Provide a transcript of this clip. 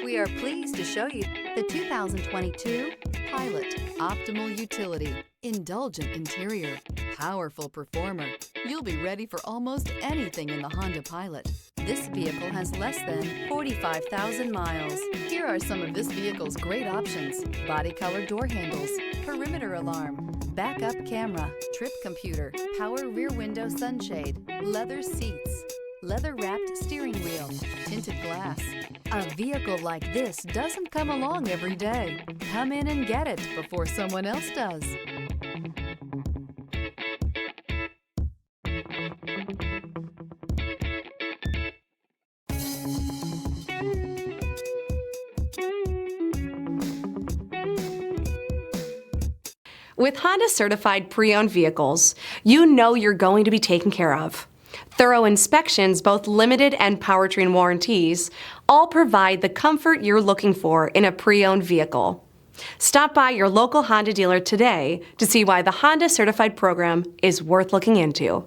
We are pleased to show you the 2022 Pilot. Optimal utility, indulgent interior, powerful performer. You'll be ready for almost anything in the Honda Pilot. This vehicle has less than 45,000 miles. Here are some of this vehicle's great options: body color door handles, perimeter alarm, backup camera, trip computer, power rear window sunshade, leather seats, leather-wrapped steering wheel, tinted glass. A vehicle like this doesn't come along every day. Come in and get it before someone else does. With Honda certified pre-owned vehicles, you know you're going to be taken care of. Thorough inspections, both limited and powertrain warranties, all provide the comfort you're looking for in a pre-owned vehicle. Stop by your local Honda dealer today to see why the Honda certified program is worth looking into.